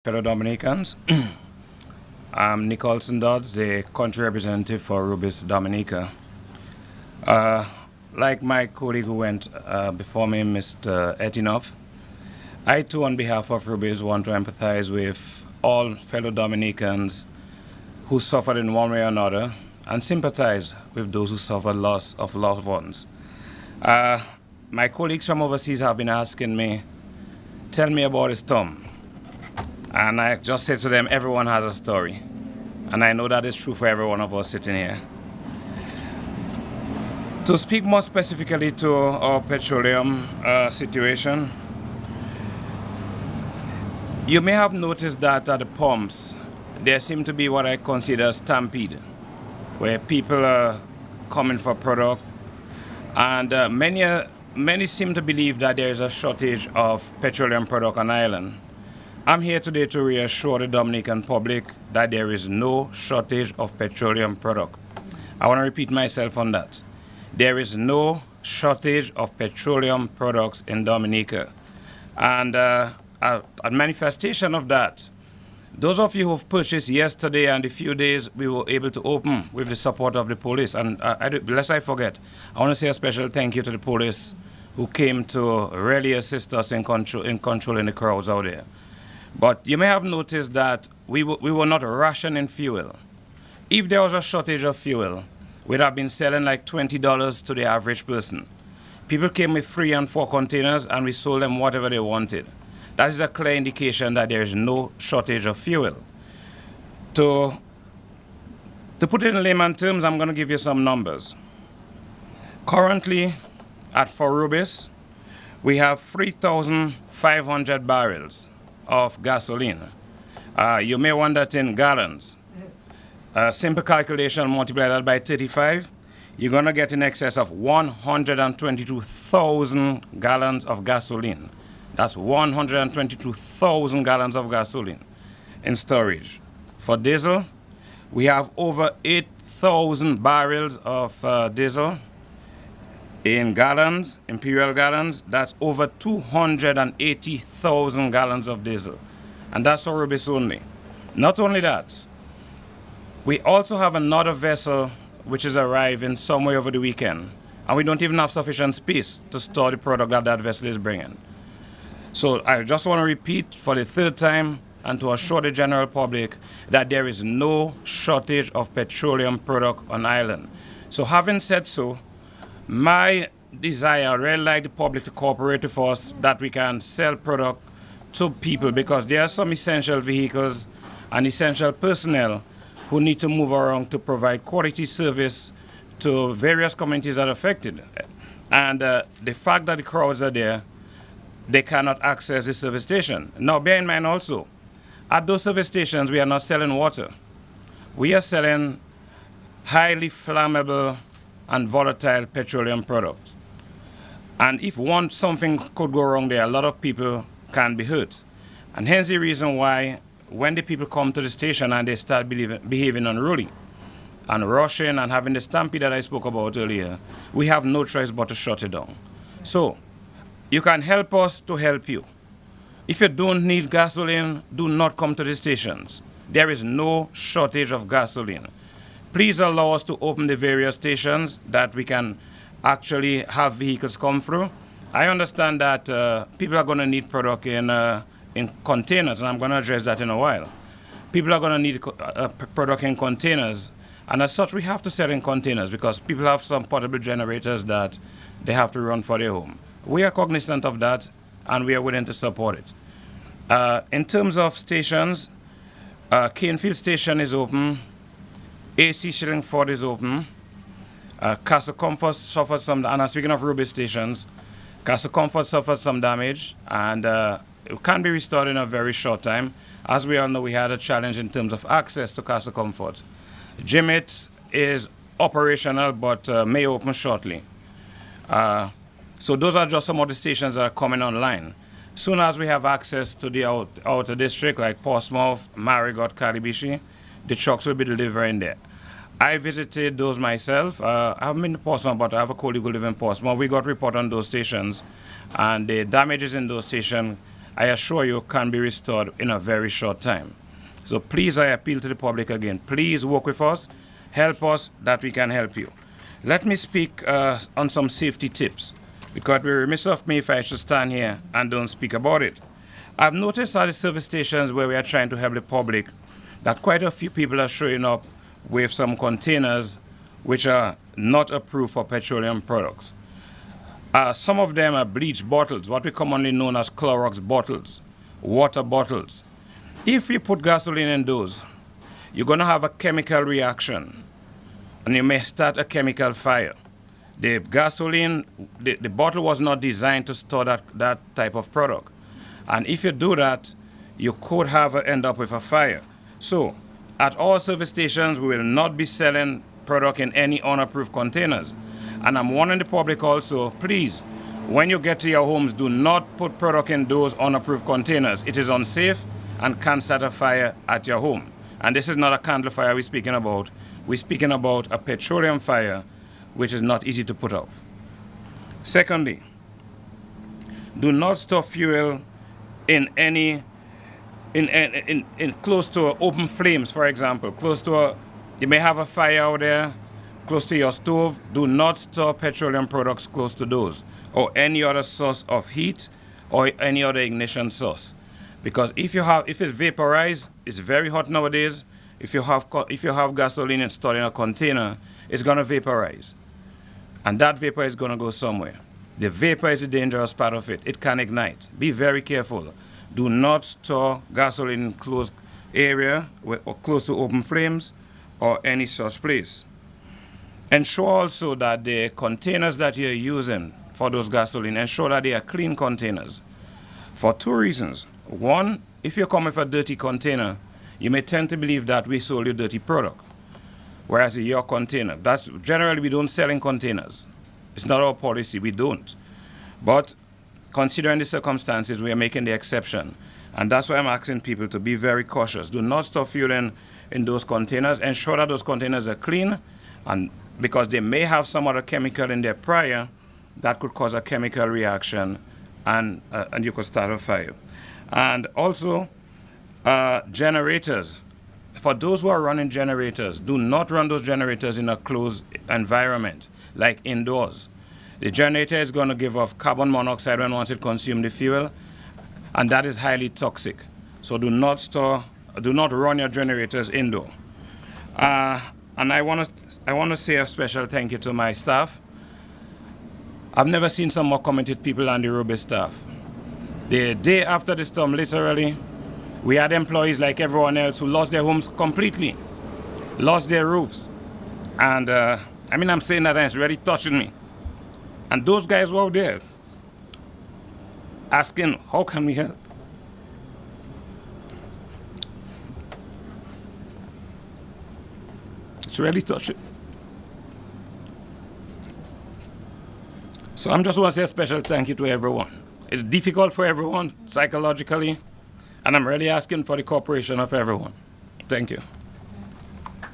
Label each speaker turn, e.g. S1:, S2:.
S1: fellow Dominicans. I'm Nicholson Dodds, the country representative for Rubis, Dominica. Uh, like my colleague who went before me, Mr. Etinoff, I too, on behalf of Rubis, want to empathize with all fellow Dominicans who suffered in one way or another and sympathize with those who suffered loss of loved ones. Uh, my colleagues from overseas have been asking me, tell me about the storm. And I just said to them, everyone has a story. And I know that is true for every one of us sitting here. To speak more specifically to our petroleum situation, you may have noticed that at the pumps, there seem to be what I consider a stampede, where people are coming for product. And many seem to believe that there is a shortage of petroleum product on island. I'm here today to reassure the Dominican public that there is no shortage of petroleum product. I want to repeat myself on that. There is no shortage of petroleum products in Dominica. And a manifestation of that, those of you who've purchased yesterday and a few days, we were able to open with the support of the police. And lest I forget, I want to say a special thank you to the police who came to really assist us in controlling the crowds out there. But you may have noticed that we were not rationing fuel. If there was a shortage of fuel, we'd have been selling like $20 to the average person. People came with 3 and 4 containers and we sold them whatever they wanted. That is a clear indication that there is no shortage of fuel. To put it in layman terms, I'm going to give you some numbers. Currently, at Fort Rubis, we have 3,500 barrels of gasoline. You may want that in gallons. Simple calculation, multiply that by 35, you're going to get in excess of 122,000 gallons of gasoline. That's 122,000 gallons of gasoline in storage. For diesel, we have over 8,000 barrels of diesel. In gallons, imperial gallons, that's over 280,000 gallons of diesel. And that's for Rubis only. Not only that, we also have another vessel which is arriving somewhere over the weekend. And we don't even have sufficient space to store the product that that vessel is bringing. So I just want to repeat for the 3rd time and to assure the general public that there is no shortage of petroleum product on island. So having said so, my desire, I really like the public to cooperate with us that we can sell product to people because there are some essential vehicles and essential personnel who need to move around to provide quality service to various communities that are affected. And the fact that the crowds are there, they cannot access the service station. Now bear in mind also, at those service stations we are not selling water. We are selling highly flammable and volatile petroleum products. And if something could go wrong there, a lot of people can be hurt. And hence the reason why when the people come to the station and they start behaving unruly and rushing and having the stampede that I spoke about earlier, we have no choice but to shut it down. So you can help us to help you. If you don't need gasoline, do not come to the stations. There is no shortage of gasoline. Please allow us to open the various stations that we can actually have vehicles come through. I understand that people are going to need product in containers, and I'm going to address that in a while. People are going to need product in containers, and as such, we have to sell in containers because people have some portable generators that they have to run for their home. We are cognizant of that, and we are willing to support it. In terms of stations, Canefield Station is open. AC Shillingford is open. Castle Comfort suffered some, and I'm speaking of Rubis stations, Castle Comfort suffered some damage, and it can be restored in a very short time. As we all know, we had a challenge in terms of access to Castle Comfort. Jimmet is operational, but may open shortly. So those are just some of the stations that are coming online. Soon as we have access to the outer district, like Portsmouth, Marigot, Kalibishi, the trucks will be delivering there. I visited those myself. I haven't been to Portsmouth, but I have a colleague who lives in Portsmouth. We got report on those stations, and the damages in those stations, I assure you, can be restored in a very short time. So please, I appeal to the public again. Please work with us, help us, that we can help you. Let me speak on some safety tips, because it would be remiss of me if I should stand here and don't speak about it. I've noticed at the service stations where we are trying to help the public that quite a few people are showing up with some containers which are not approved for petroleum products. Some of them are bleach bottles, what we commonly known as Clorox bottles, water bottles. If you put gasoline in those, you're going to have a chemical reaction, and you may start a chemical fire. The gasoline, the bottle was not designed to store that type of product. And if you do that, you could end up with a fire. So, at all service stations, we will not be selling product in any unapproved containers. And I'm warning the public also, please, when you get to your homes, do not put product in those unapproved containers. It is unsafe and can start a fire at your home. And this is not a candle fire we're speaking about. We're speaking about a petroleum fire, which is not easy to put out. Secondly, do not store fuel in close to open flames, for example. You may have a fire out there, close to your stove. Do not store petroleum products close to those, or any other source of heat, or any other ignition source. Because if it's vaporized, it's very hot nowadays. If you have gasoline stored in a container, it's going to vaporize. And that vapor is going to go somewhere. The vapor is the dangerous part of it. It can ignite. Be very careful. Do not store gasoline in closed area or close to open flames or any such place. Ensure also that the containers that you're using for those gasoline, ensure that they are clean containers. For two reasons. One, if you come with a dirty container, you may tend to believe that we sold you dirty product, whereas in your container. That's generally, we don't sell in containers. It's not our policy, we don't. But considering the circumstances, we are making the exception. And that's why I'm asking people to be very cautious. Do not store fuel in those containers. Ensure that those containers are clean, and because they may have some other chemical in there prior that could cause a chemical reaction, and you could start a fire. And also, generators. For those who are running generators, do not run those generators in a closed environment, like indoors. The generator is going to give off carbon monoxide once it consumes the fuel, and that is highly toxic. So do not run your generators indoor. And I want to say a special thank you to my staff. I've never seen some more committed people than the Rubis staff. The day after the storm, literally, we had employees like everyone else who lost their homes completely, lost their roofs. And I'm saying that and it's really touching me. And those guys were out there asking, how can we help? It's really touching. So I'm just want to say a special thank you to everyone. It's difficult for everyone psychologically, and I'm really asking for the cooperation of everyone. Thank you.